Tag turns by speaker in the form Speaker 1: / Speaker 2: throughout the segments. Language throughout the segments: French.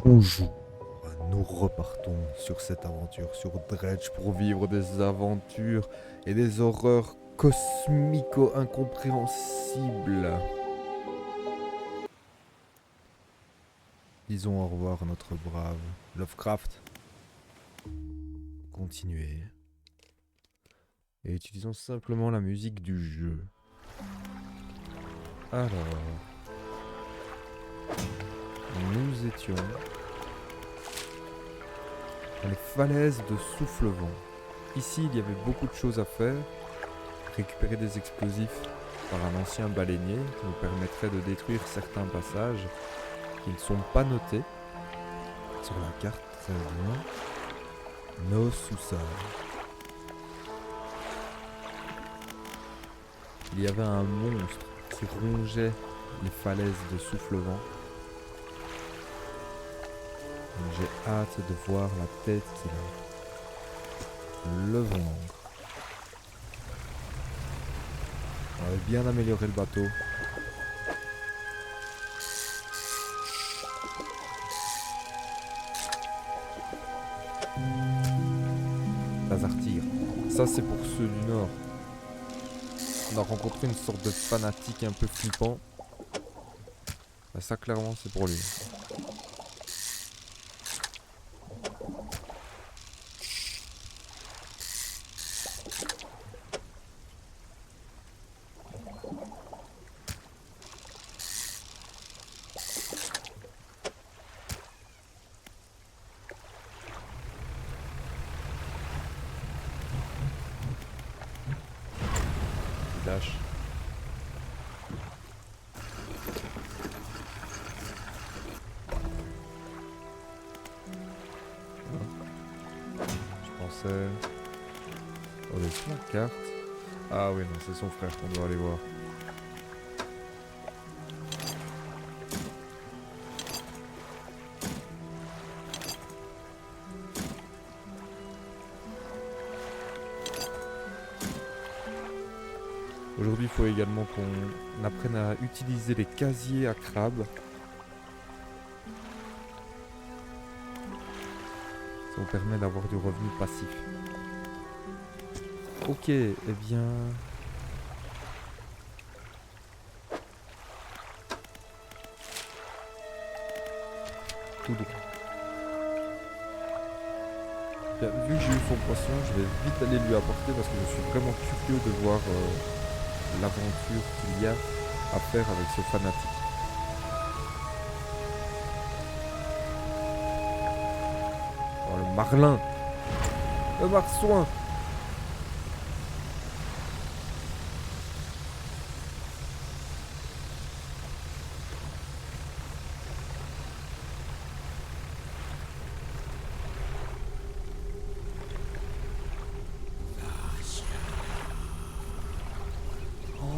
Speaker 1: Bonjour, nous repartons sur cette aventure sur Dredge pour vivre des aventures et des horreurs cosmico-incompréhensibles. Disons au revoir à notre brave Lovecraft. Continuez. Et utilisons simplement la musique du jeu. Alors, nous étions dans les falaises de Soufflevent. Ici, il y avait beaucoup de choses à faire. Récupérer des explosifs par un ancien baleinier qui nous permettrait de détruire certains passages qui ne sont pas notés sur la carte très bien. Nos sous-sols. Il y avait un monstre qui rongeait les falaises de Soufflevent. J'ai hâte de voir la tête qu'il a. Levons l'ancre. On avait bien amélioré le bateau. Tazartir. Ça c'est pour ceux du nord. On a rencontré une sorte de fanatique un peu flippant. Bah, ça clairement c'est pour lui. Dash. Je pensais... Oh, mais sur la carte. Ah oui, non, c'est son frère qu'on doit aller voir. Aujourd'hui, il faut également qu'on apprenne à utiliser les casiers à crabes. Ça nous permet d'avoir du revenu passif. Ok, eh bien... Tout droit. Bien, vu que j'ai eu son poisson, je vais vite aller lui apporter parce que je suis vraiment curieux de voir l'aventure qu'il y a à faire avec ce fanatique. Oh, le marlin! Le marsouin!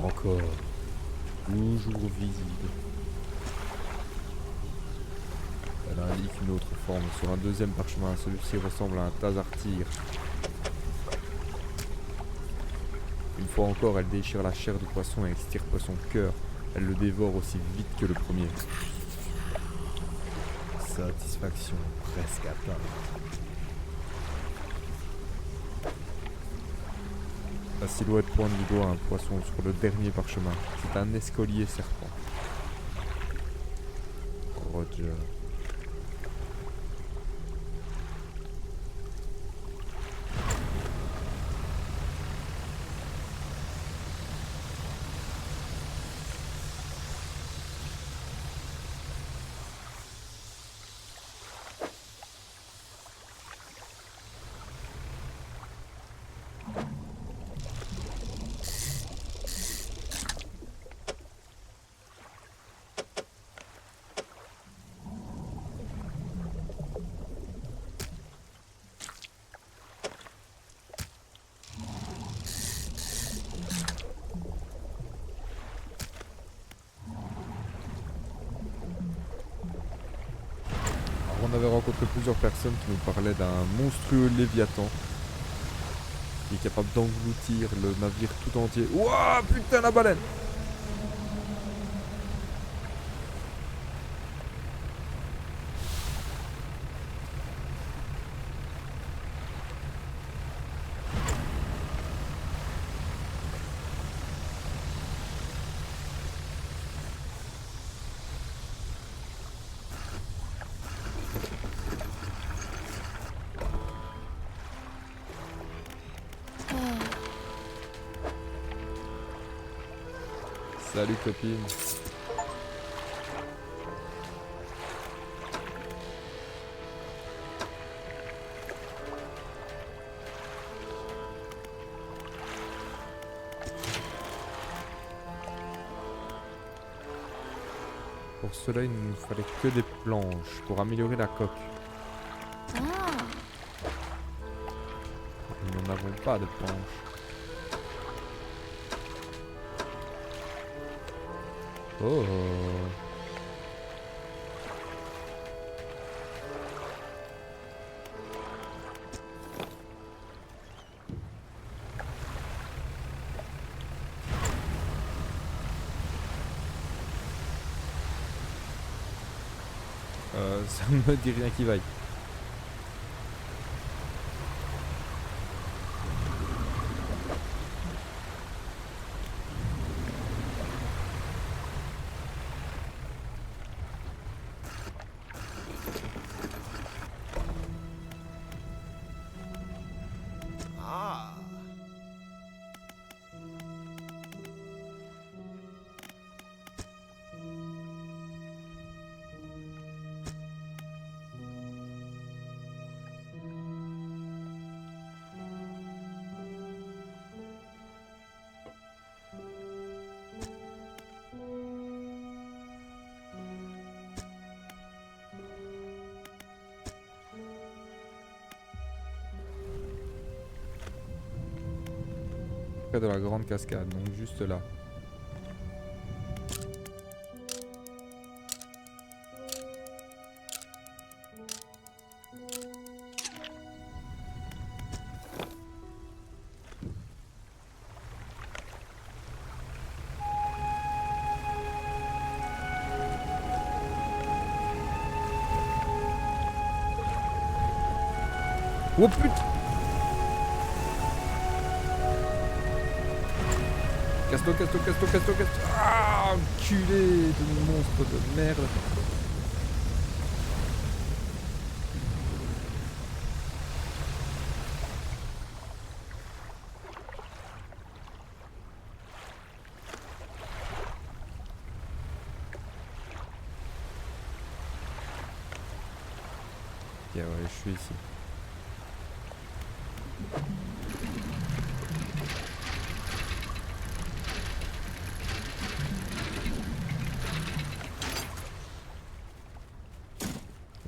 Speaker 1: Encore. Toujours visible. Elle indique une autre forme sur un deuxième parchemin. Celui-ci ressemble à un tazartir. Une fois encore, elle déchire la chair du poisson et extirpe son cœur. Elle le dévore aussi vite que le premier. Satisfaction presque atteinte. La silhouette pointe du doigt un poisson sur le dernier parchemin. C'est un escolier serpent. Roger. On avait rencontré plusieurs personnes qui nous parlaient d'un monstrueux léviathan qui est capable d'engloutir le navire tout entier. Ouah, putain, la baleine! Salut copine. Pour cela, il ne nous fallait que des planches pour améliorer la coque.
Speaker 2: Ah,
Speaker 1: Nous n'avons pas de planches. Oh. Ça ne me dit rien qui vaille.
Speaker 3: Ah.
Speaker 1: Près de la grande cascade, donc juste là. Oh putain! Casse-toi, casse-toi, casse-toi, casse-toi, casse-toi! Ah, enculé de monstre de merde! Ok, ouais, je suis ici.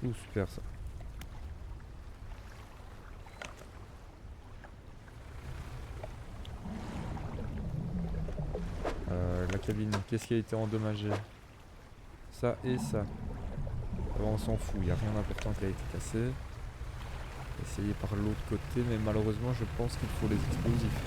Speaker 1: Ouh, super ça. La cabine, qu'est-ce qui a été endommagé? Ça et ça. Bon, on s'en fout, il n'y a rien d'important qui a été cassé. Essayer par l'autre côté, mais malheureusement je pense qu'il faut les explosifs.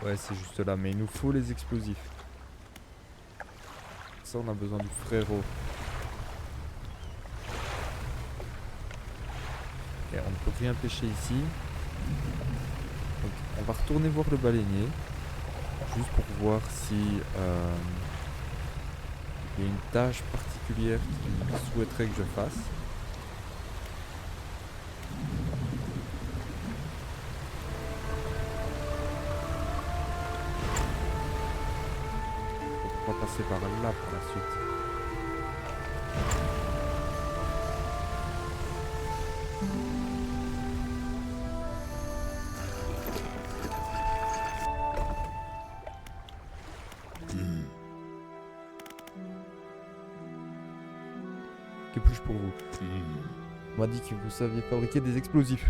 Speaker 1: Ouais, c'est juste là, mais il nous faut les explosifs. Ça, on a besoin du frérot. Et on ne peut rien pêcher ici. Donc, on va retourner voir le baleinier. Juste pour voir si il y a une tâche particulière qu'il souhaiterait que je fasse. On va passer par là pour la suite. Que puis-je pour vous? On m'a dit que vous saviez fabriquer des explosifs.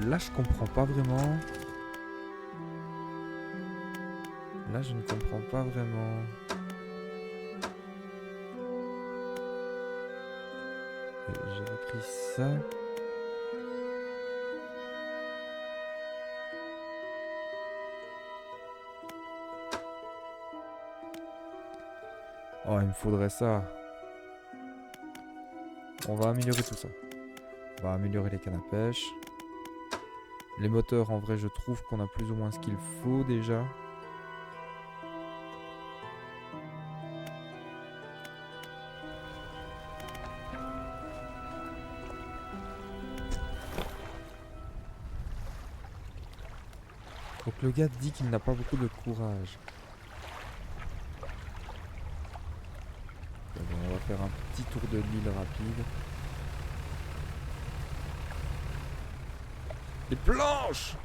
Speaker 1: là, je comprends pas vraiment. Là, je ne comprends pas vraiment. J'avais pris ça. Oh, il me faudrait ça. On va améliorer tout ça. On va améliorer les cannes à pêche. Les moteurs, en vrai, je trouve qu'on a plus ou moins ce qu'il faut déjà. Donc le gars dit qu'il n'a pas beaucoup de courage. Bon, on va faire un petit tour de l'île rapide. Les planches!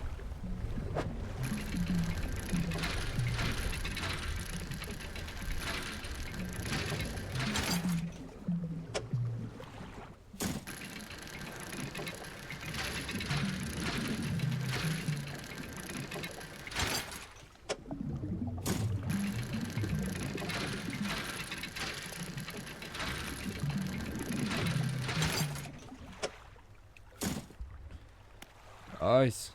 Speaker 1: Nice.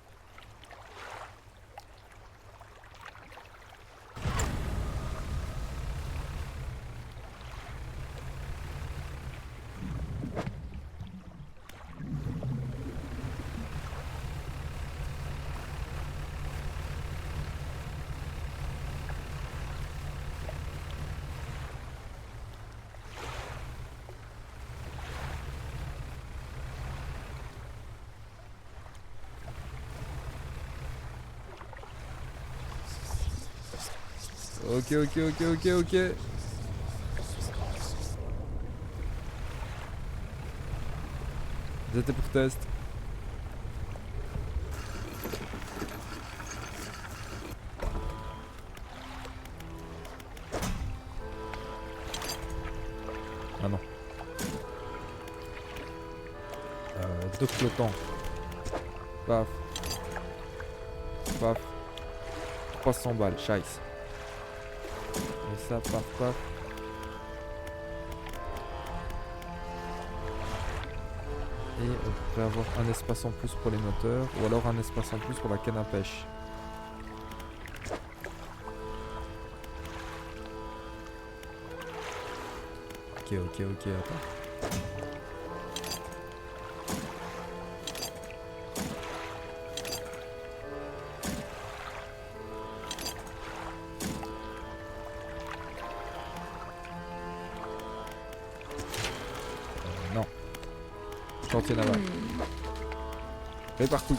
Speaker 1: Ok. C'était pour test. Ah non. Deux flottants. Paf. Paf. 300 balles, scheiße. Et ça, paf. Et on pourrait avoir un espace en plus pour les moteurs, ou alors un espace en plus pour la canne à pêche. Ok, attends. Non. Chantier naval. Et partout.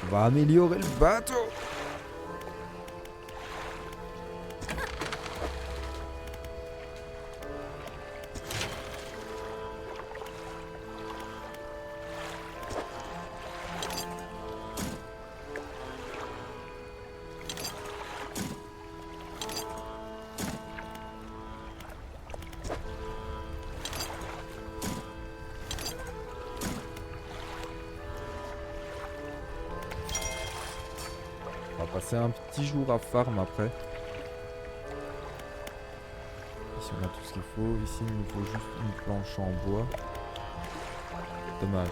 Speaker 1: On va améliorer le bateau. On va passer un petit jour à farm après. Ici on a tout ce qu'il faut. Ici il nous faut juste une planche en bois. Dommage.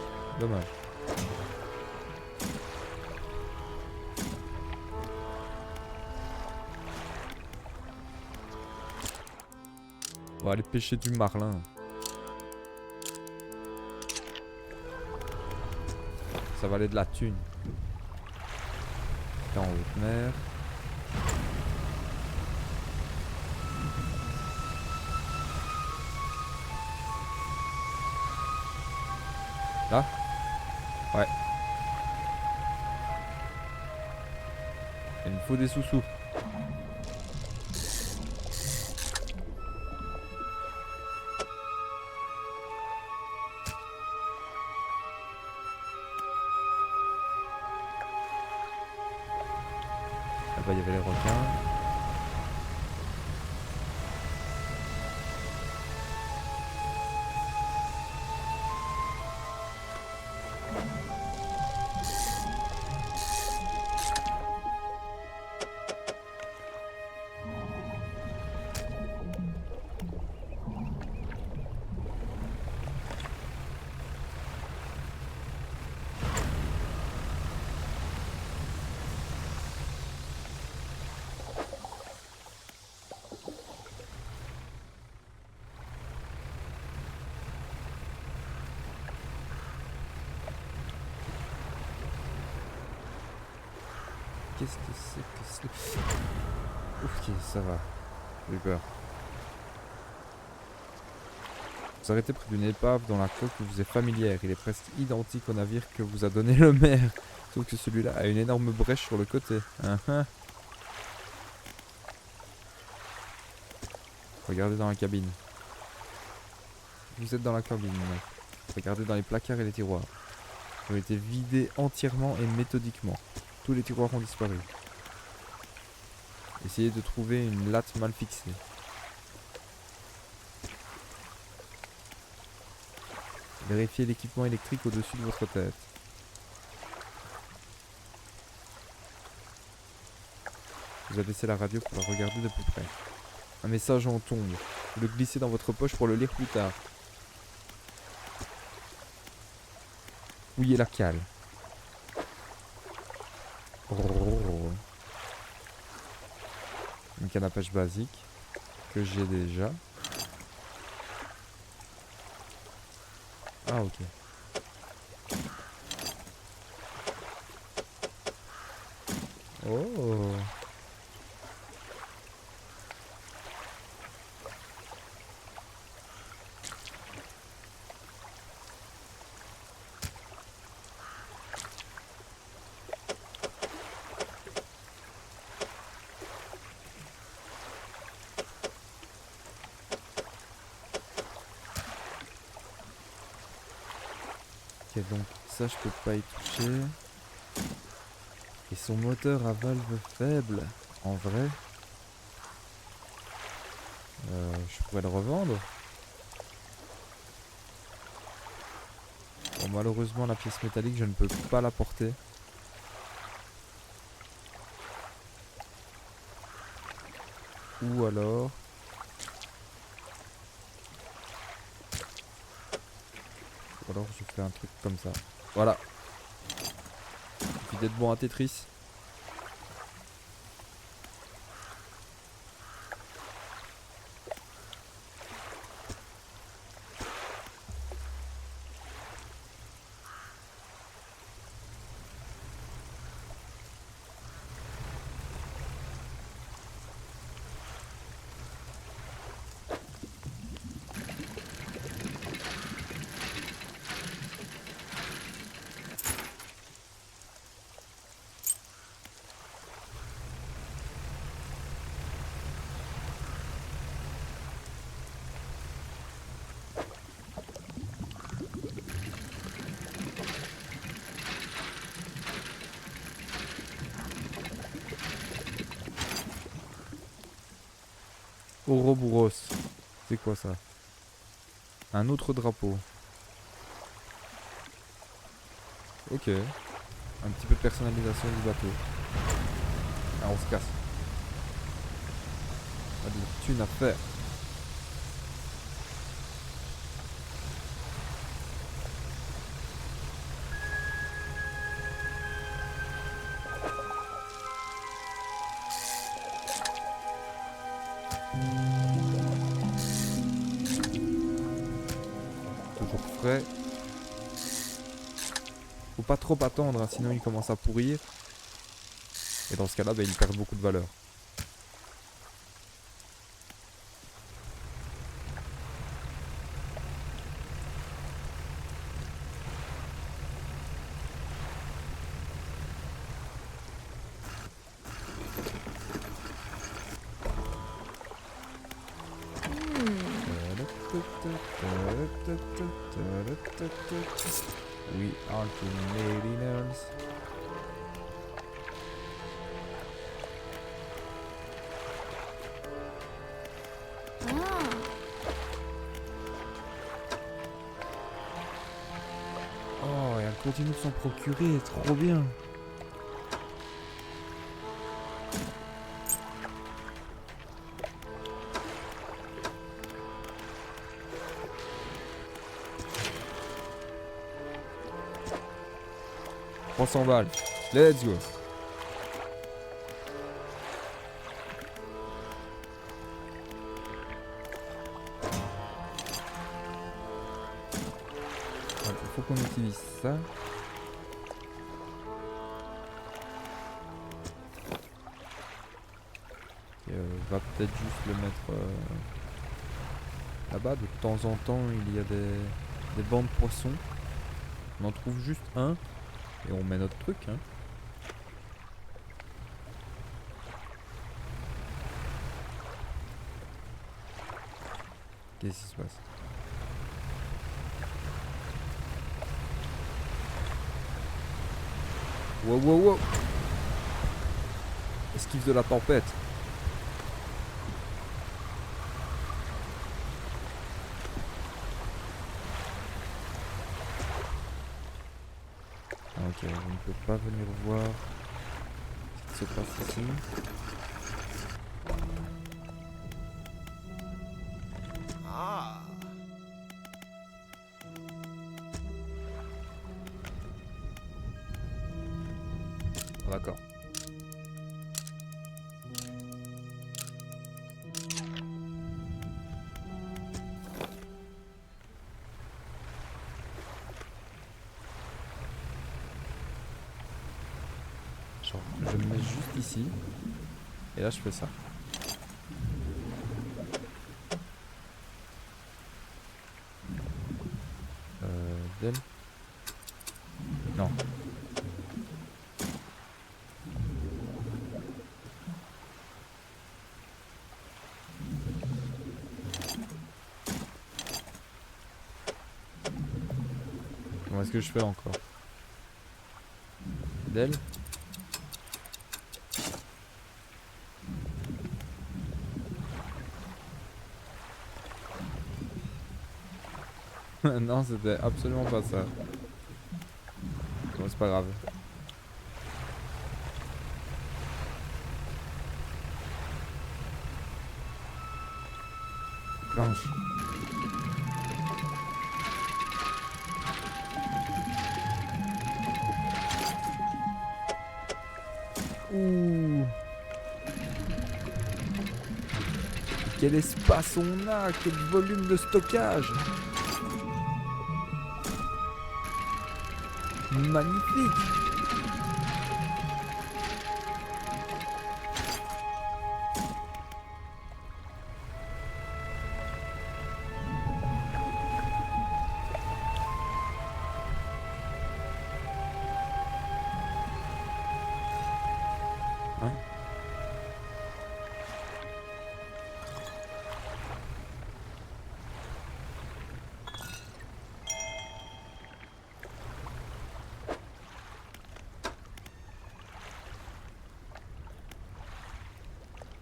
Speaker 1: On va aller pêcher du marlin. Ça valait de la thune. En haute mer. Là? Ouais. Il me faut des sous-sous. Là-bas, il y avait les requins. Qu'est-ce que c'est que c'est? Ok, ça va. J'ai eu peur. Vous arrêtez près d'une épave dont la coque vous est familière. Il est presque identique au navire que vous a donné le maire. Sauf que celui-là a une énorme brèche sur le côté. Regardez dans la cabine. Vous êtes dans la cabine. Regardez dans les placards et les tiroirs. Ils ont été vidés entièrement et méthodiquement. Tous les tiroirs ont disparu. Essayez de trouver une latte mal fixée. Vérifiez l'équipement électrique au-dessus de votre tête. Vous abaissez la radio pour la regarder de plus près. Un message en tombe. Vous le glissez dans votre poche pour le lire plus tard. Fouillez la cale. Une canne à pêche basique que j'ai déjà. Ah ok. Oh. Ok, donc ça je peux pas y toucher. Et son moteur à valve faible, en vrai, je pourrais le revendre. Bon, malheureusement la pièce métallique je ne peux pas la porter. Ou alors... alors je fais un truc comme ça. Voilà. Il suffit d'être bon à Tetris. Ouroboros. C'est quoi ça? Un autre drapeau. Ok. Un petit peu de personnalisation du bateau. Ah, on se casse. Pas de thune à faire. Toujours frais. Faut pas trop attendre, hein, sinon il commence à pourrir. Et dans ce cas-là, bah, il perd beaucoup de valeur. We are Canadians.
Speaker 2: Ah.
Speaker 1: Oh, et elle continue de s'en procurer, trop bien. « 300 balles. Let's go. » Il faut qu'on utilise ça. va peut-être juste le mettre là-bas. De temps en temps, il y a des bancs de poissons. On en trouve juste un et on met notre truc. Hein. Qu'est-ce qui se passe? Wow, wow, wow! Esquive de la tempête. Ok, je ne peux pas venir voir ce qui se passe ici.
Speaker 3: Ah.
Speaker 1: D'accord. Genre, je me mets juste ici. Et là, je fais ça. Del. Non. Comment est-ce que je fais encore? Del. Non, c'était absolument pas ça. Bon, c'est pas grave. Planche. Ouh. Quel espace on a, quel volume de stockage. Magnifique. Hein?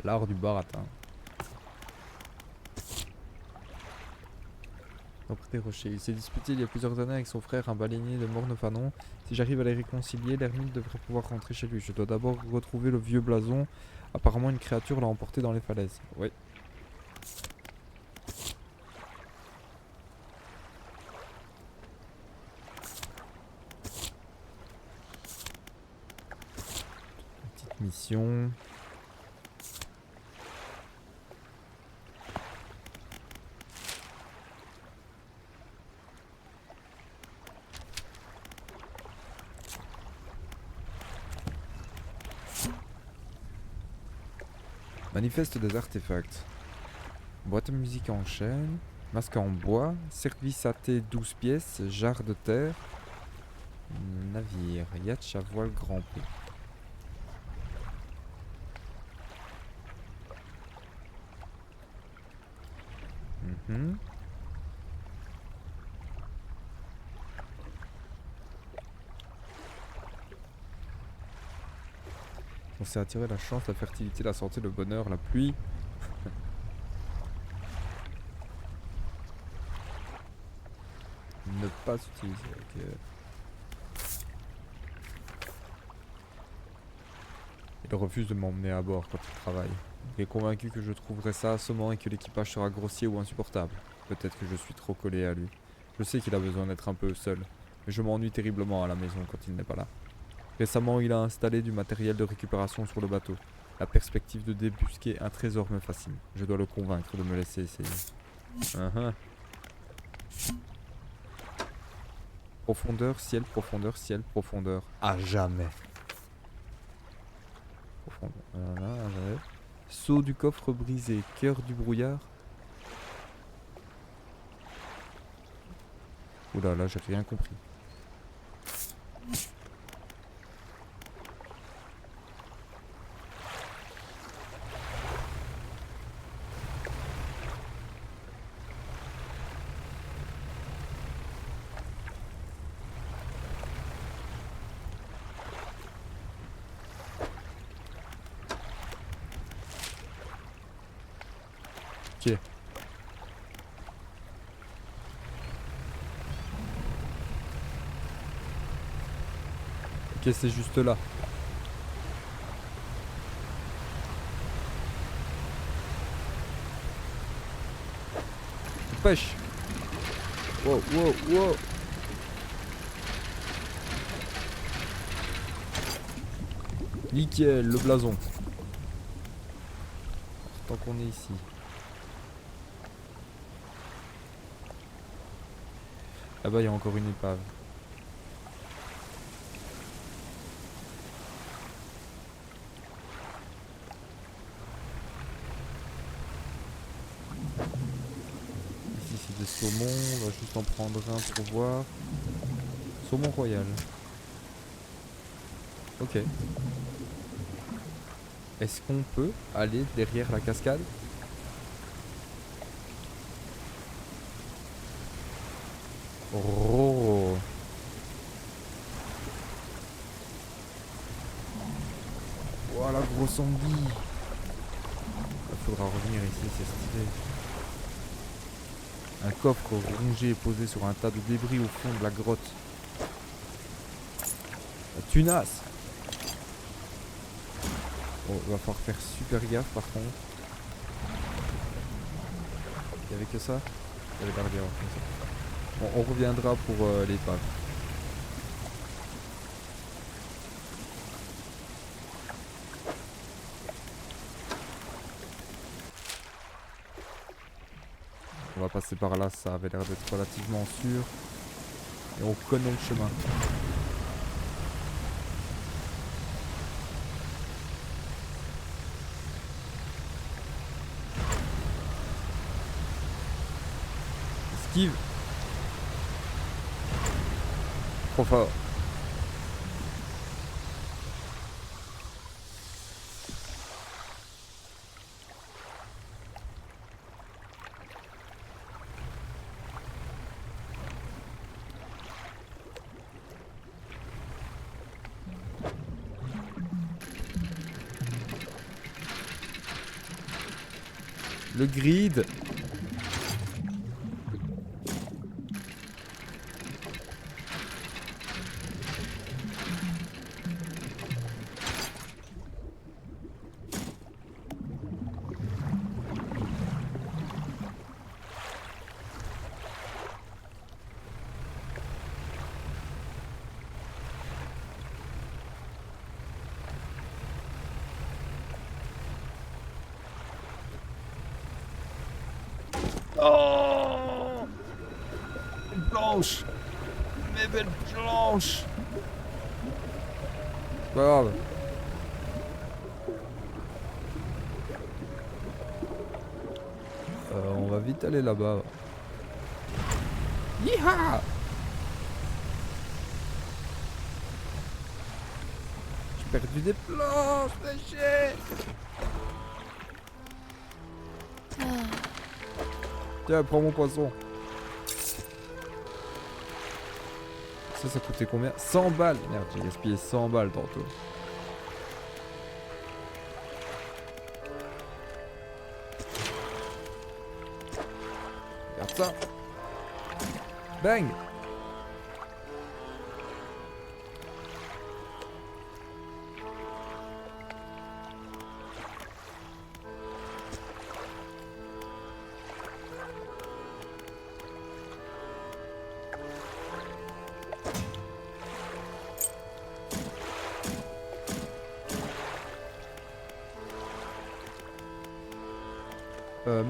Speaker 1: L'art du baratin. Auprès des rochers. Il s'est disputé il y a plusieurs années avec son frère, un baleinier de Morne-Fanon. Si j'arrive à les réconcilier, l'ermite devrait pouvoir rentrer chez lui. Je dois d'abord retrouver le vieux blason. Apparemment, une créature l'a emporté dans les falaises. Oui. Petite mission. Manifeste des artefacts. Boîte à musique en chaîne. Masque en bois. Service à thé 12 pièces. Jarre de terre. Navire. Yacht à voile grand prix. On s'est attiré la chance, la fertilité, la santé, le bonheur, la pluie. Ne pas utiliser. Ok. Il refuse de m'emmener à bord quand il travaille. Il est convaincu que je trouverai ça assommant et que l'équipage sera grossier ou insupportable. Peut-être que je suis trop collé à lui. Je sais qu'il a besoin d'être un peu seul, mais je m'ennuie terriblement à la maison quand il n'est pas là. Récemment, il a installé du matériel de récupération sur le bateau. La perspective de débusquer un trésor me fascine. Je dois le convaincre de me laisser essayer. Profondeur, ciel, profondeur, ciel, profondeur. À jamais. Profondeur. Voilà, à jamais. Saut du coffre brisé, cœur du brouillard. Oula, là j'ai rien compris. Ok. Ok, c'est juste là. Pêche. Wow, wow, wow. Nickel, le blason. Tant qu'on est ici. Ah bah il y a encore une épave. Ici c'est des saumons, on va juste en prendre un pour voir. Saumon royal. Ok. Est-ce qu'on peut aller derrière la cascade? Oh. Voilà, grosse anguille. Il faudra revenir ici, c'est stylé. Un coffre rongé posé sur un tas de débris au fond de la grotte. La tunasse. Bon, il va falloir faire super gaffe par contre. Il n'y avait que ça? Il y avait l'arrière comme ça. Bon, on reviendra pour l'épave. On va passer par là, ça avait l'air d'être relativement sûr. Et on connaît le chemin. Esquive. Trop fort. Le grid. Oh, une planche. Mes belles planches. C'est pas grave. On va vite aller là-bas. Yeeha! J'ai perdu des planches, péché. Tiens, prends mon poisson. Ça coûtait combien? 100 balles. Merde, j'ai gaspillé 100 balles tantôt. Regarde ça. Bang.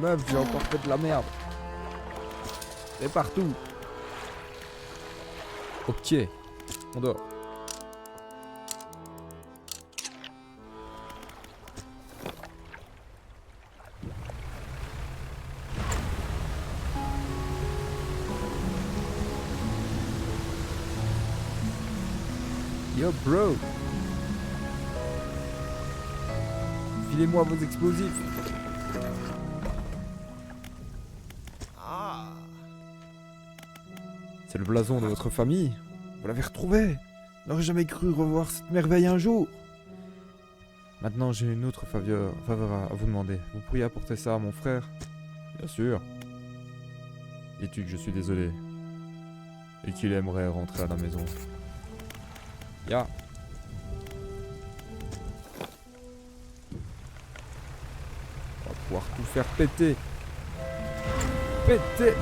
Speaker 1: Meuf, j'ai encore fait de la merde. Et partout. Ok. On dort. Yo, bro. Filez-moi vos explosifs.
Speaker 3: Ah.
Speaker 1: C'est le blason de votre famille. Vous l'avez retrouvé. N'aurais jamais cru revoir cette merveille un jour. Maintenant, j'ai une autre faveur à vous demander. Vous pourriez apporter ça à mon frère? Bien sûr. Dis-tu que je suis désolé et qu'il aimerait rentrer à la maison? Ya. On va pouvoir tout faire péter. Péter.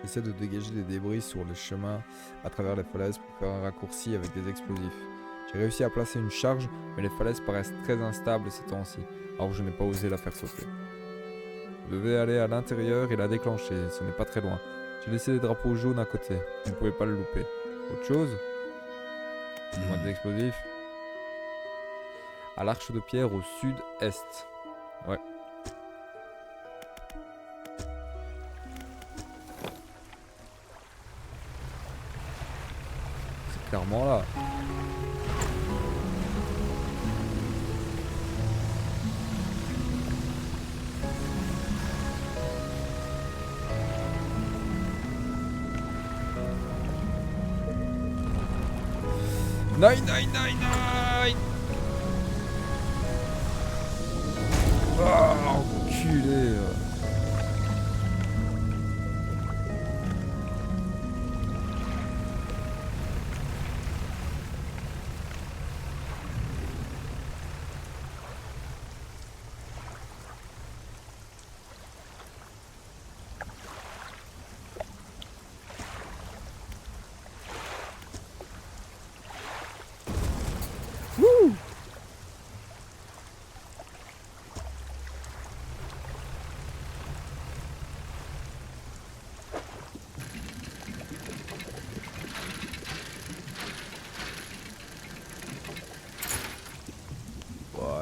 Speaker 1: J'essaie de dégager des débris sur le chemin à travers les falaises pour faire un raccourci avec des explosifs. J'ai réussi à placer une charge, mais les falaises paraissent très instables ces temps-ci, alors je n'ai pas osé la faire sauter. Vous devez aller à l'intérieur et la déclencher, ce n'est pas très loin. J'ai laissé des drapeaux jaunes à côté, vous ne pouvez pas le louper. Autre chose? Moins des explosifs. À l'arche de pierre au sud-est. Ouais. C'est clairement là. Nine, nine, nine, nine. Ah, enculé.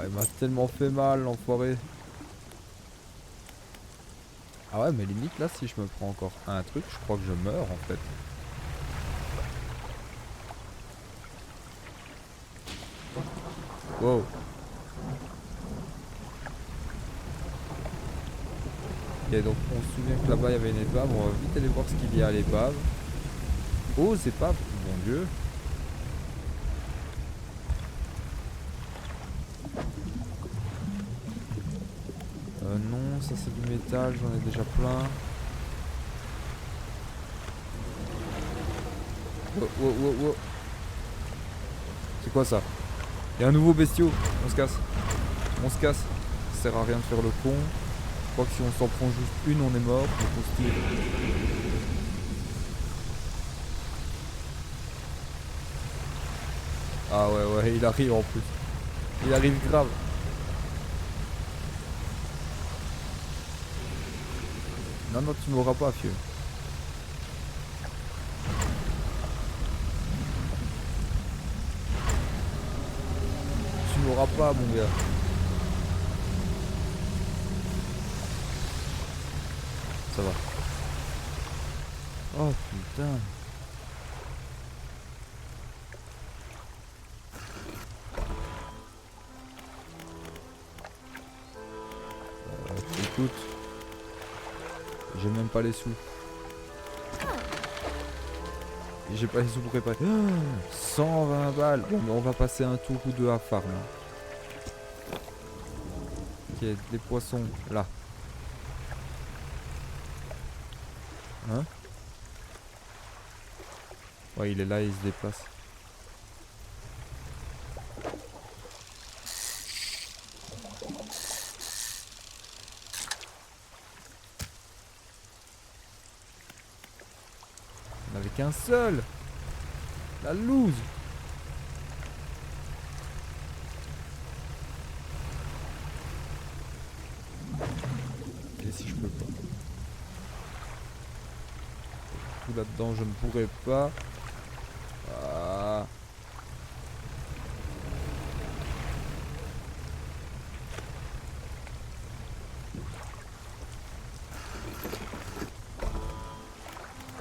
Speaker 1: Il m'a tellement fait mal, l'enfoiré. Ah ouais, mais limite là, si je me prends encore un truc, je crois que je meurs en fait. Wow. Ok, donc on se souvient que là-bas il y avait une épave. On va vite aller voir ce qu'il y a à l'épave. Oh, c'est pas... Mon dieu. Non, ça c'est du métal, j'en ai déjà plein. Oh, oh, oh, oh. C'est quoi ça? Il y a un nouveau bestiau. On se casse. On se casse. Ça sert à rien de faire le con. Je crois que si on s'en prend juste une, on est mort. Donc on se tire. Ah ouais, il arrive en plus. Il arrive grave. Non, non, tu m'auras pas, fieu. Tu m'auras pas, mon gars. Ça va. Oh putain. Écoute. J'ai même pas les sous. Et j'ai pas les sous pour préparer. 120 balles. Bon, mais on va passer un tour ou deux à farm. Ok, des poissons là. Hein? Ouais, il est là, il se déplace. qu'un seul. La loose. Et si je peux pas. Tout là-dedans, je ne pourrais pas. Ah.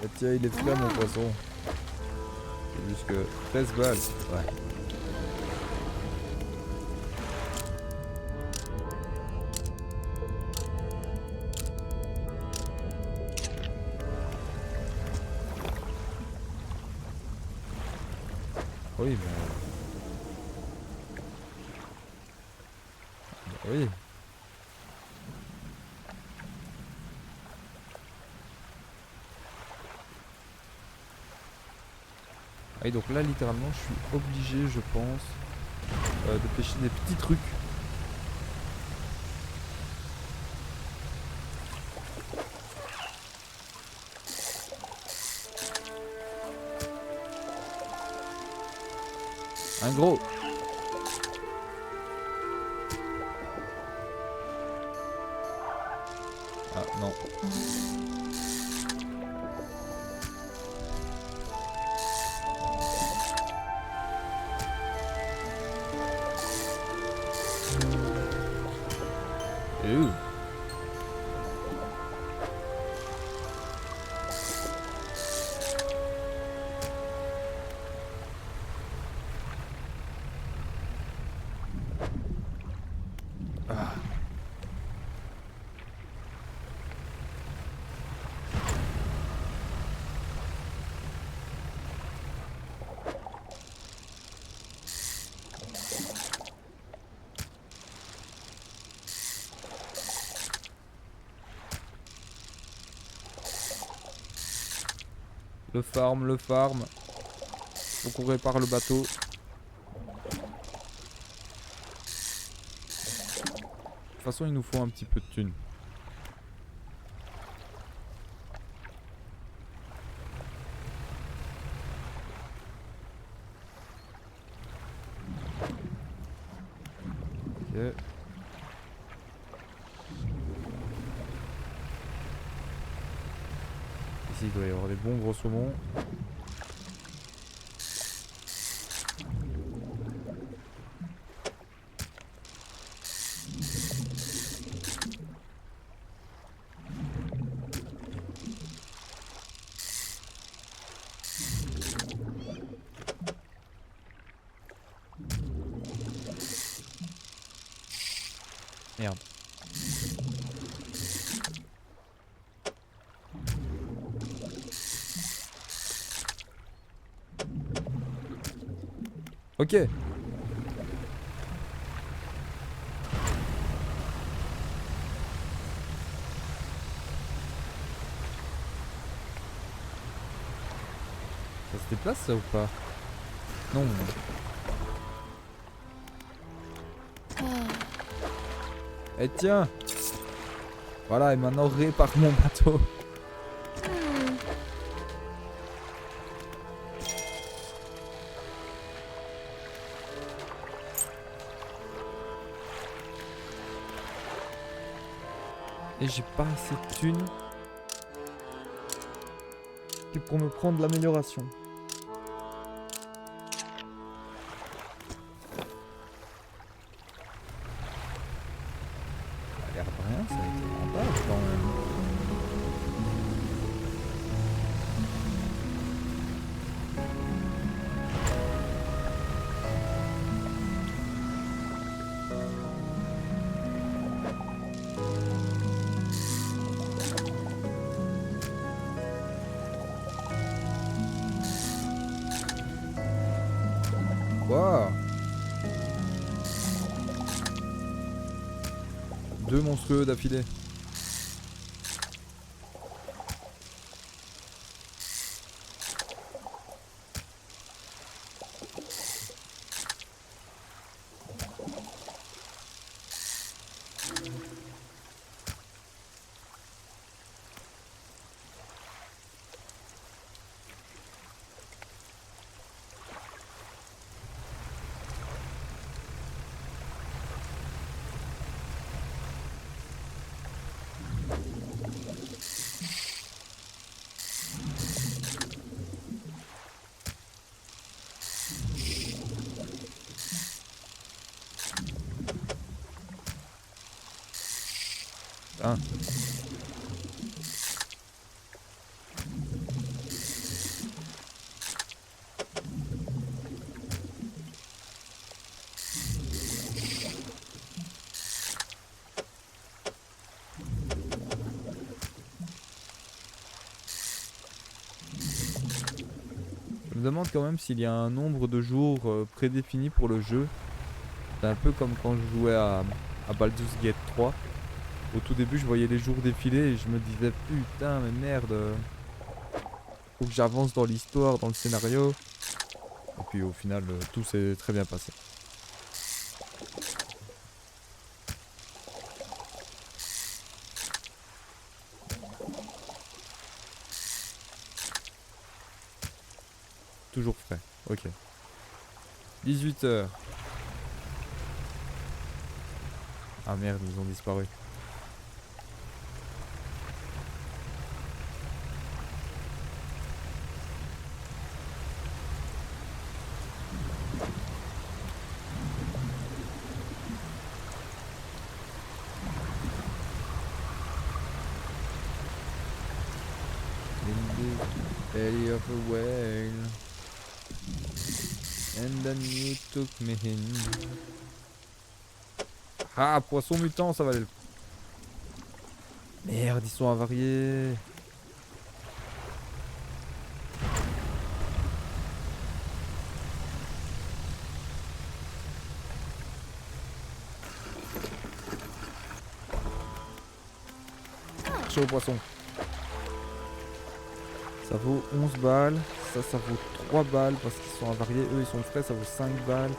Speaker 1: Ah, tiens, il est frais mon poisson. C'est juste que 13 balles. Ouais. Oui, mais... Oui. Ah, et donc là, littéralement, je suis obligé, je pense, de pêcher des petits trucs. Un gros. Ah non. Et où? Ah. Le farm, le farm. Faut qu'on répare le bateau. De toute façon, il nous faut un petit peu de thunes. Ok. Ici, il doit y avoir des bons gros saumons. Merde. Ok. Ça se déplace ça ou pas? Non. Eh tiens. Voilà, et maintenant répare mon bateau. Et j'ai pas assez de thunes que pour me prendre l'amélioration. Ça a l'air de rien, ça a été rentable quand même. Wow. 2 monstrueux d'affilée. Hein. Je me demande quand même s'il y a un nombre de jours prédéfini pour le jeu. C'est un peu comme quand je jouais à Baldur's Gate 3. Au tout début, je voyais les jours défiler et je me disais putain, mais merde. Faut que j'avance dans l'histoire, dans le scénario. Et puis au final, tout s'est très bien passé. Toujours frais, ok. 18 h. Ah merde, ils ont disparu. In the belly of a whale. And then you took me in. Ah, poisson mutant, ça va aller. Merde, ils sont avariés. Chaud poisson. Ça vaut 11 balles. Ça vaut 3 balles parce qu'ils sont avariés. Eux, ils sont frais, ça vaut 5 balles.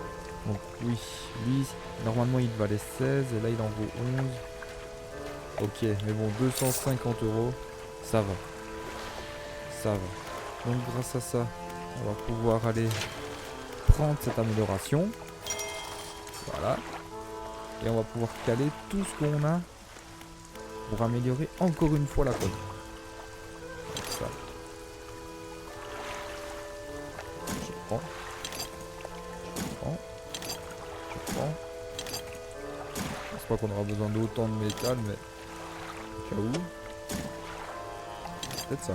Speaker 1: Donc oui, lui, normalement, il valait 16 et là, il en vaut 11. Ok, mais bon, 250 €, ça va. Ça va. Donc grâce à ça, on va pouvoir aller prendre cette amélioration. Voilà. Et on va pouvoir caler tout ce qu'on a pour améliorer encore une fois la code. Donc ça. Je prends. Je pense pas qu'on aura besoin d'autant de métal, mais au cas où. Peut-être ça.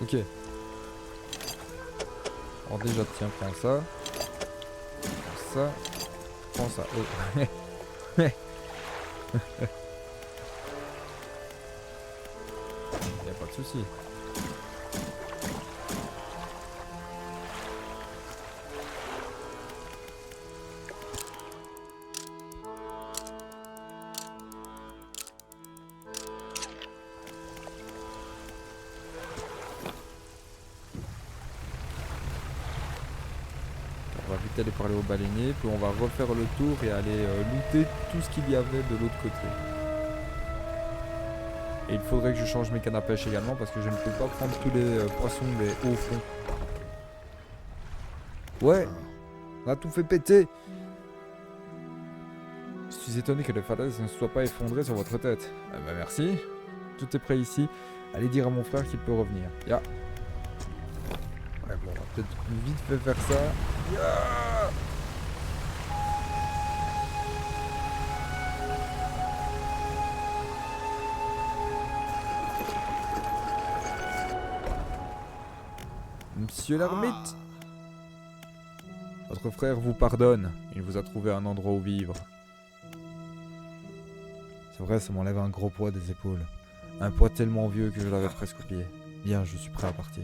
Speaker 1: Ok. Alors déjà, tiens, prends ça. Prends ça. Prends ça. Oh. Y'a pas de souci. On va vite aller parler au baleinier, puis on va refaire le tour et aller looter tout ce qu'il y avait de l'autre côté. Et il faudrait que je change mes cannes à pêche également parce que je ne peux pas prendre tous les poissons des hauts fonds. Ouais, on a tout fait péter. Je suis étonné que les falaises ne se soient pas effondrées sur votre tête. Ah bah merci. Tout est prêt ici. Allez dire à mon frère qu'il peut revenir. Ya. Ouais bon, on va peut-être vite fait faire ça. Ya. Monsieur l'ermite, votre frère vous pardonne. Il vous a trouvé un endroit où vivre. C'est vrai, ça m'enlève un gros poids des épaules. Un poids tellement vieux que je l'avais presque oublié. Bien, je suis prêt à partir.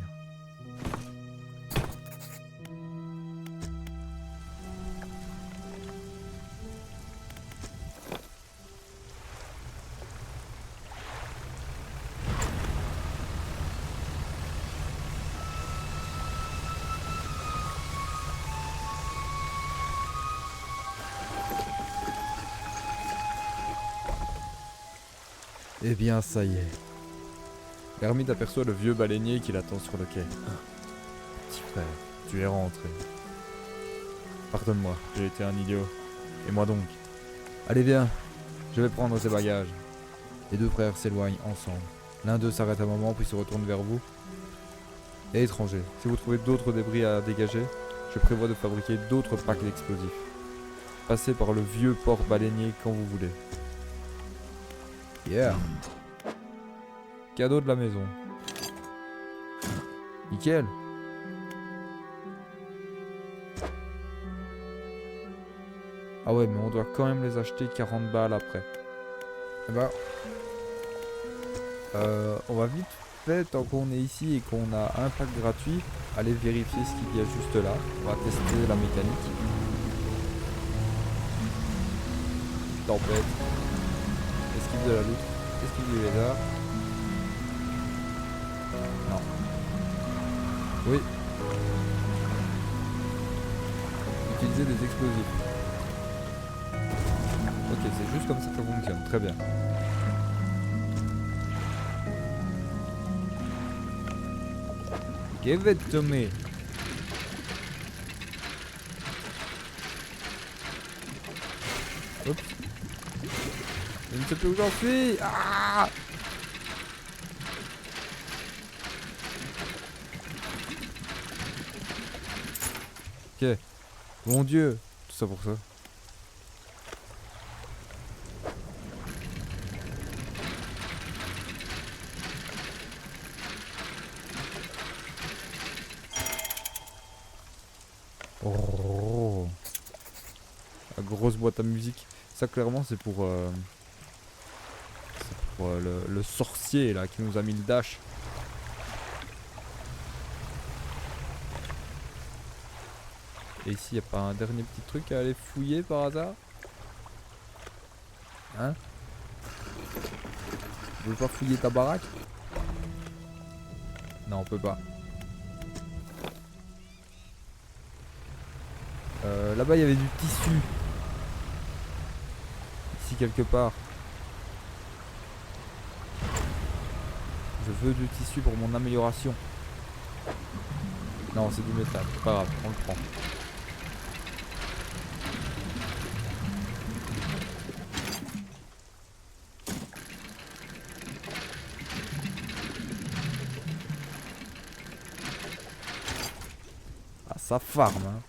Speaker 1: Eh bien, ça y est. L'ermite aperçoit le vieux baleinier qui l'attend sur le quai. Petit frère, tu es rentré. Pardonne-moi, j'ai été un idiot. Et moi donc. Allez viens, je vais prendre ces bagages. Les deux frères s'éloignent ensemble. L'un d'eux s'arrête un moment puis se retourne vers vous. Et étranger, si vous trouvez d'autres débris à dégager, je prévois de fabriquer d'autres packs d'explosifs. Passez par le vieux port baleinier quand vous voulez. Yeah. Cadeau de la maison. Nickel. Ah ouais, mais on doit quand même les acheter 40 balles après. Eh ben, on va vite fait, tant qu'on est ici et qu'on a un pack gratuit, aller vérifier ce qu'il y a juste là. On va tester la mécanique. Tempête. Esquive de la loutre. Esquive du lézard. Non. Oui. Utiliser des explosifs. Ok, c'est juste comme ça que ça fonctionne. Très bien. Give it to me. Oups. Je ne sais plus où j'en suis. Ah! Ok. Mon Dieu. Tout ça pour ça. Oh. La grosse boîte à musique. Ça clairement c'est pour, le sorcier là qui nous a mis le dash. Et ici y a pas un dernier petit truc à aller fouiller par hasard? Hein? Tu veux pas fouiller ta baraque? Non, on peut pas. Là-bas il y avait du tissu. Ici quelque part. Je veux du tissu pour mon amélioration. Non, c'est du métal. Pas grave, on le prend. Ah, ça farme, hein.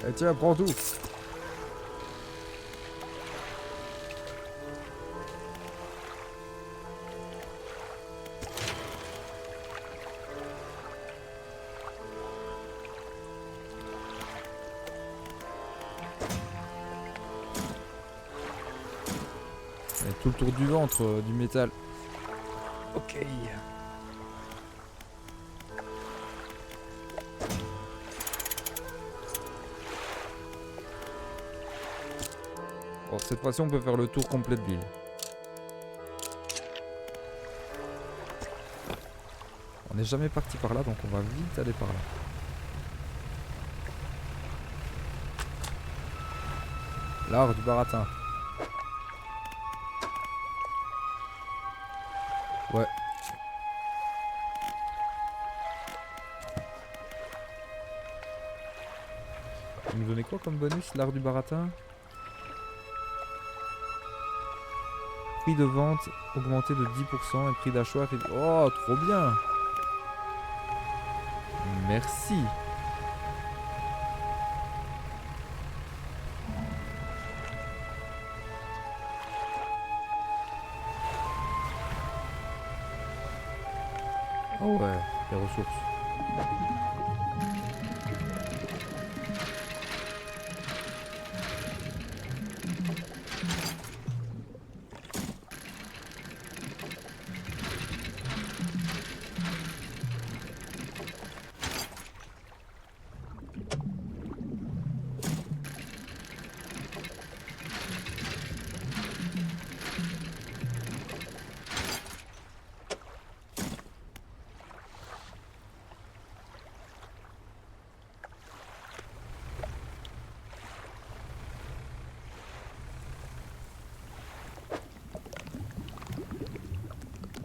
Speaker 1: Eh tiens, prends tout. Et tout le tour du ventre du métal. Ok. Bon, cette fois-ci on peut faire le tour complet de l'île. On n'est jamais parti par là, donc on va vite aller par là. L'art du baratin. Ouais. Vous nous donnez quoi comme bonus, l'art du baratin? Prix de vente augmenté de 10% et prix d'achat. Oh, trop bien! Merci! Oh ouais, les ressources.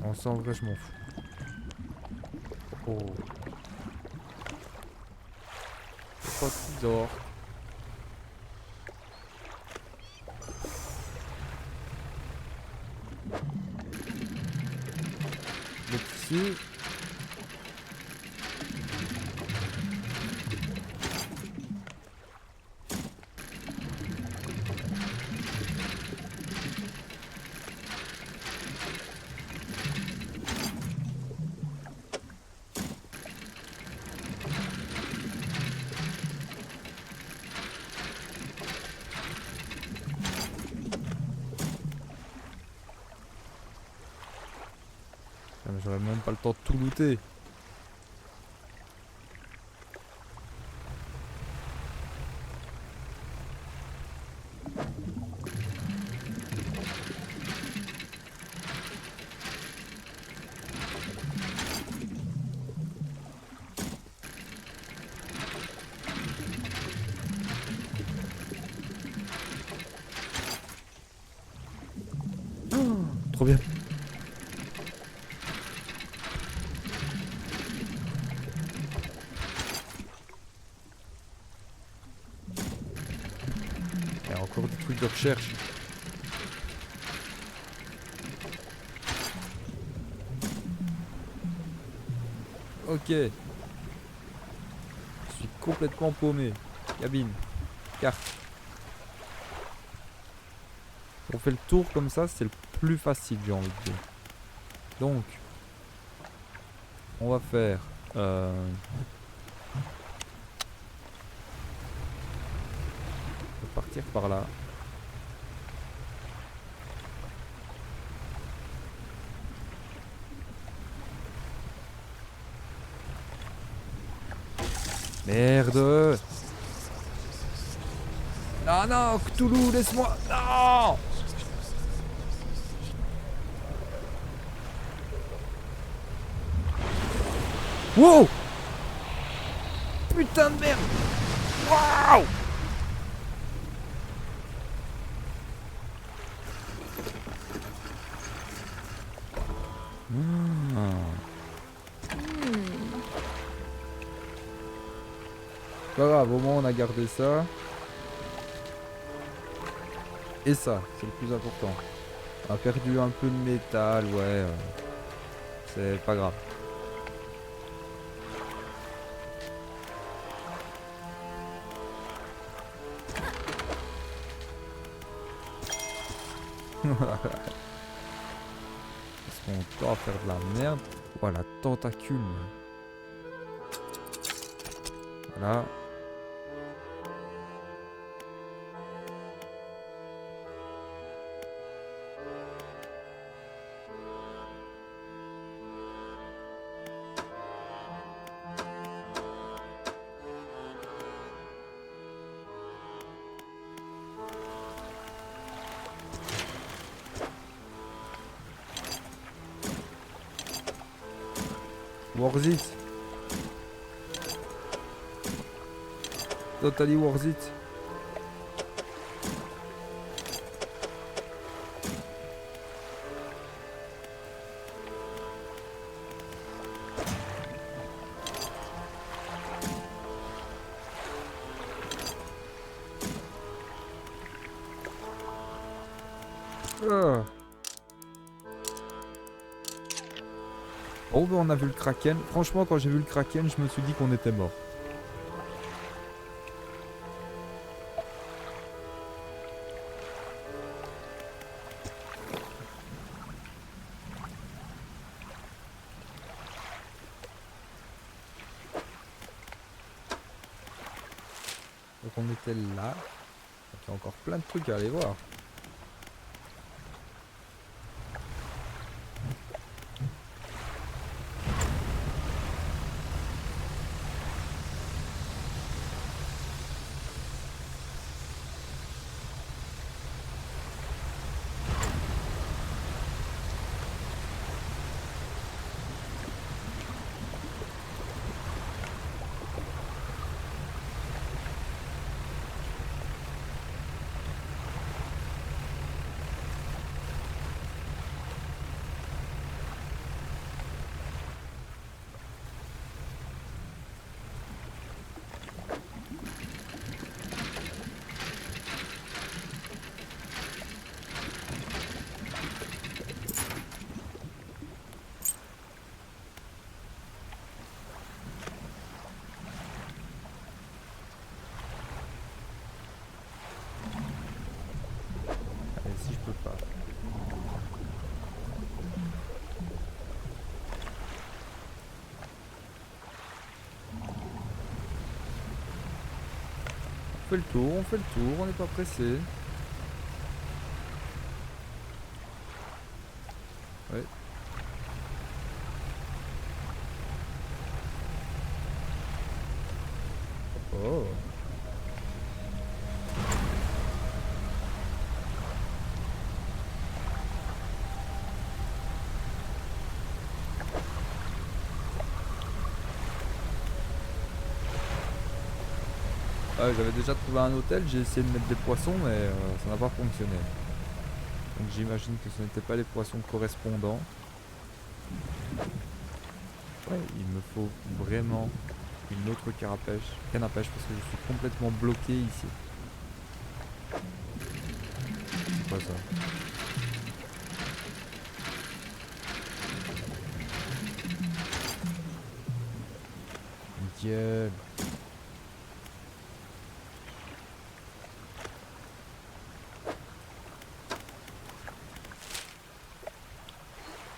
Speaker 1: En ça, en vrai, je m'en fous. Oh. C'est pas bizarre. Le tissu. Ah, mais j'aurais même pas le temps de tout looter. Trop bien. Il y a encore des trucs de recherche. Ok. Je suis complètement paumé. Cabine. Carte. On fait le tour comme ça, c'est le plus facile, j'ai envie de dire. Donc, on va faire... on va partir par là. Merde! Non, non, Cthulhu, laisse-moi! Non! Wow! Putain de merde! Waouh! Pas grave, au moins on a gardé ça. Et ça, c'est le plus important. On a perdu un peu de métal, ouais. C'est pas grave. Parce qu'on doit faire de la merde. Voilà, tentacule. Voilà. Worth it. Totally worth it. Ah. Oh ben on a vu le Kraken. Franchement quand j'ai vu le Kraken je me suis dit qu'on était mort. qu'on était là. Donc il y a encore plein de trucs à aller voir. Allez, si je peux pas. On fait le tour, on n'est pas pressé. Ouais. Oh. Ouais, j'avais déjà trouvé un hôtel, j'ai essayé de mettre des poissons, mais ça n'a pas fonctionné. Donc j'imagine que ce n'étaient pas les poissons correspondants. Ouais, il me faut vraiment une autre canne à pêche parce que je suis complètement bloqué ici. C'est quoi ça? Nickel.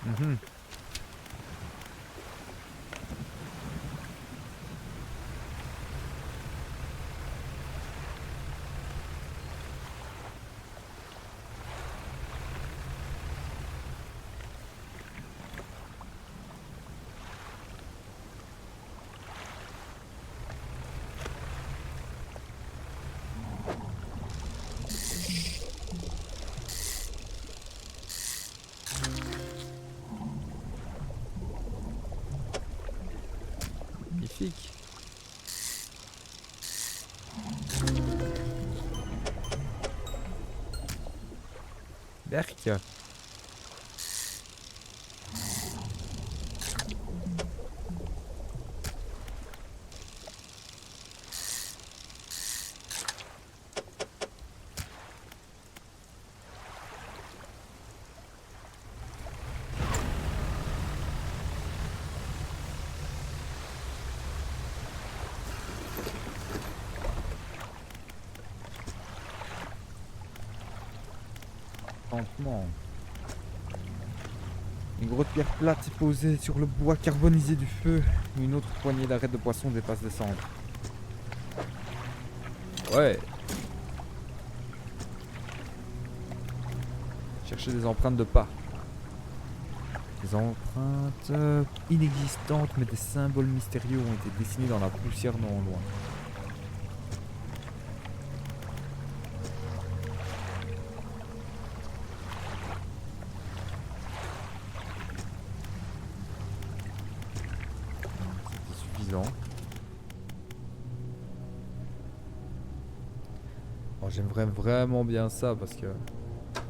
Speaker 1: Mhm. Magnifique. Berk. Lentement. Une grosse pierre plate est posée sur le bois carbonisé du feu. Une autre poignée d'arêtes de poisson dépasse des cendres. Ouais. Chercher des empreintes de pas. Des empreintes inexistantes, mais des symboles mystérieux ont été dessinés dans la poussière non loin. C'était suffisant. Oh, j'aimerais vraiment bien ça parce que ça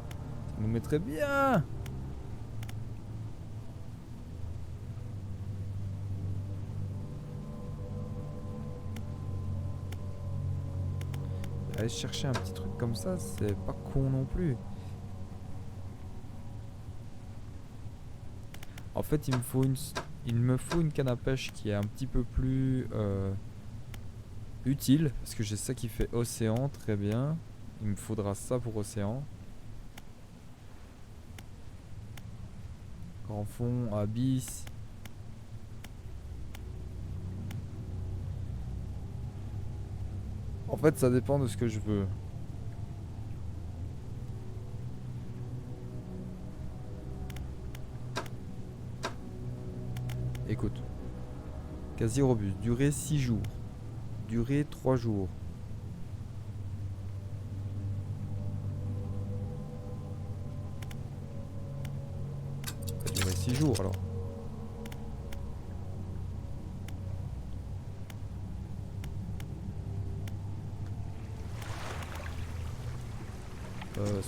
Speaker 1: nous mettrait bien. Aller chercher un petit truc comme ça, c'est pas con non plus. En fait, il me faut une canne à pêche qui est un petit peu plus utile. Parce que j'ai ça qui fait océan, très bien. Il me faudra ça pour océan. Grand fond, abysse. En fait, ça dépend de ce que je veux. Écoute. Quasi robuste. Durée 6 jours. Durée 3 jours. Ça durait 6 jours alors.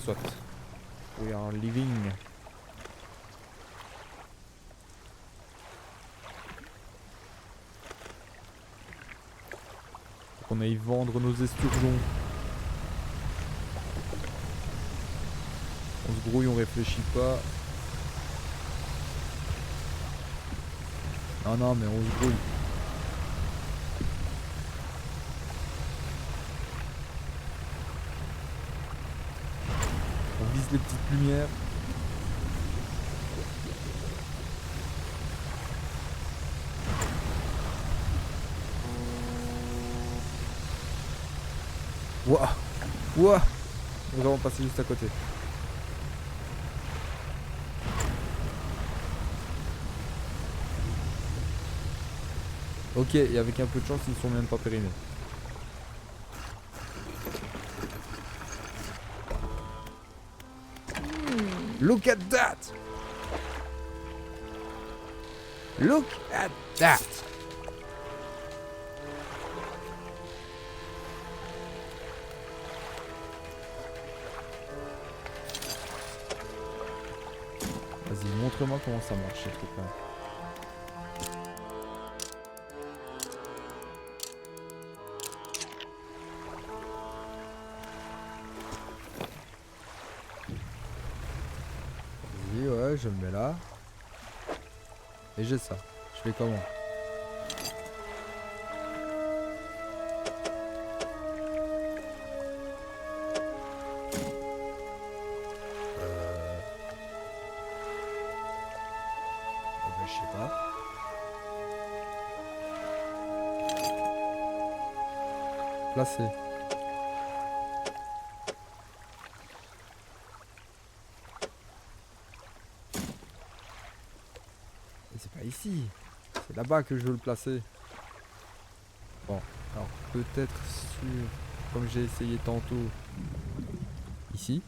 Speaker 1: Soit. Oui, un living. Faut qu'on aille vendre nos esturgeons. On se grouille, on réfléchit pas. Non, non, mais on se grouille. On vise les petites lumières. Wouah! Wouah! On est vraiment passé juste à côté. Ok, et avec un peu de chance, ils ne sont même pas périmés. Look at that! Look at that! Vas-y, montre-moi comment ça marche, s'il te plaît. Vas-y, ouais, je me mets là. Et j'ai ça. Je fais comment? Je sais pas. Placer. Et c'est pas ici. C'est là-bas que je veux le placer. Bon, alors peut-être sur... Comme j'ai essayé tantôt. Ici.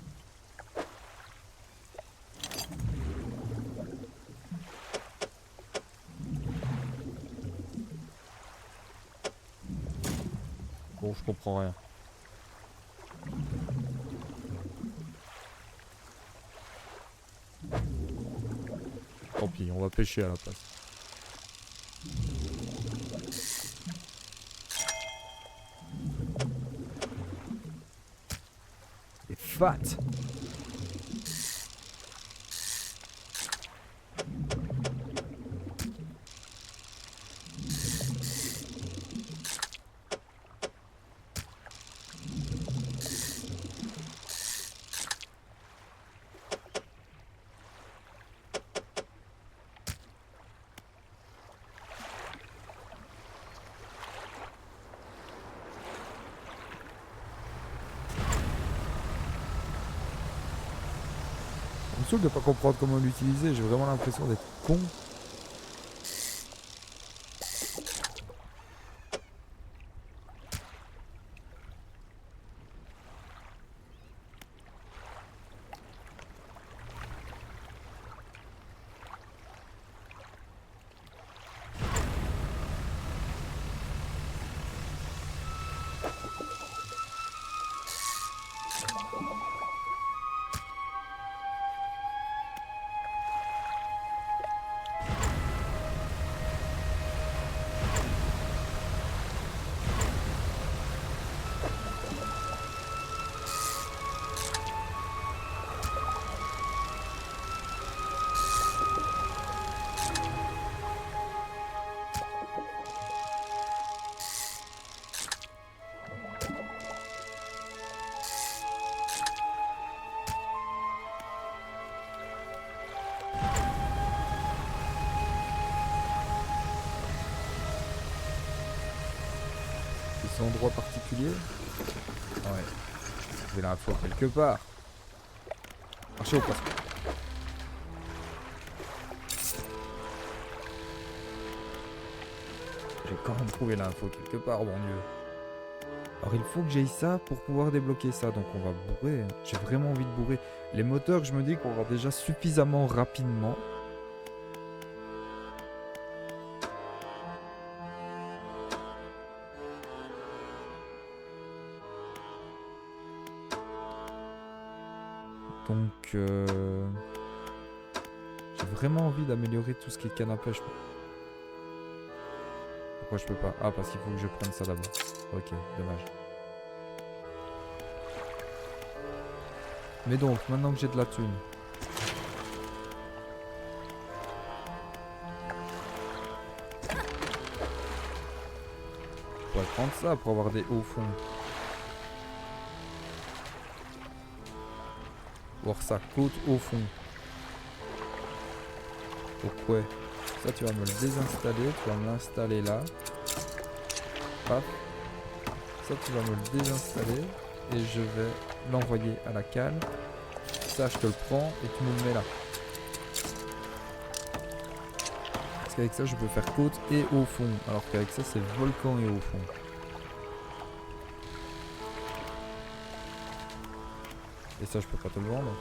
Speaker 1: Bon, je comprends rien. Tant pis, on va pêcher à la place. Et fat! Je me saoule de pas comprendre comment l'utiliser, j'ai vraiment l'impression d'être con. endroits particuliers. Ouais. J'ai trouvé l'info quelque part. Marchez au poisson. J'ai quand même trouvé l'info quelque part, mon Dieu. Alors il faut que j'aille ça pour pouvoir débloquer ça. Donc on va bourrer. Hein. J'ai vraiment envie de bourrer. Les moteurs, je me dis qu'on va déjà suffisamment rapidement. Donc j'ai vraiment envie d'améliorer tout ce qui est canne à pêche. Pourquoi je peux pas? Ah, parce qu'il faut que je prenne ça d'abord. Ok, dommage. Mais donc, maintenant que j'ai de la thune. Je pourrais prendre ça pour avoir des hauts fonds. Voir ça côte au fond. Pourquoi? Ça tu vas me le désinstaller, tu vas me l'installer là. Paf. Ça tu vas me le désinstaller et je vais l'envoyer à la cale. Ça je te le prends et tu me le mets là. Parce qu'avec ça je peux faire côte et au fond. Alors qu'avec ça c'est volcan et au fond. Et ça je peux pas te le vendre.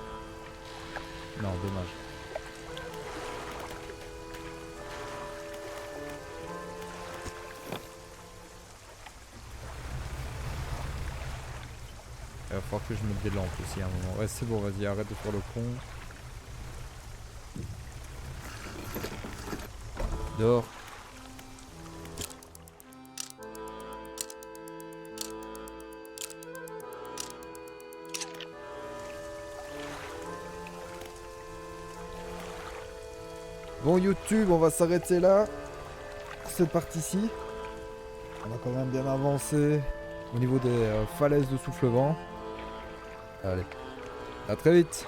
Speaker 1: Non, dommage. Il va falloir que je mette des lampes aussi à un moment. Ouais c'est bon, vas-y, arrête de faire le con. Dehors. Bon YouTube, on va s'arrêter là. Cette partie-ci. On a quand même bien avancé au niveau des falaises de souffle-vent. Allez, à très vite.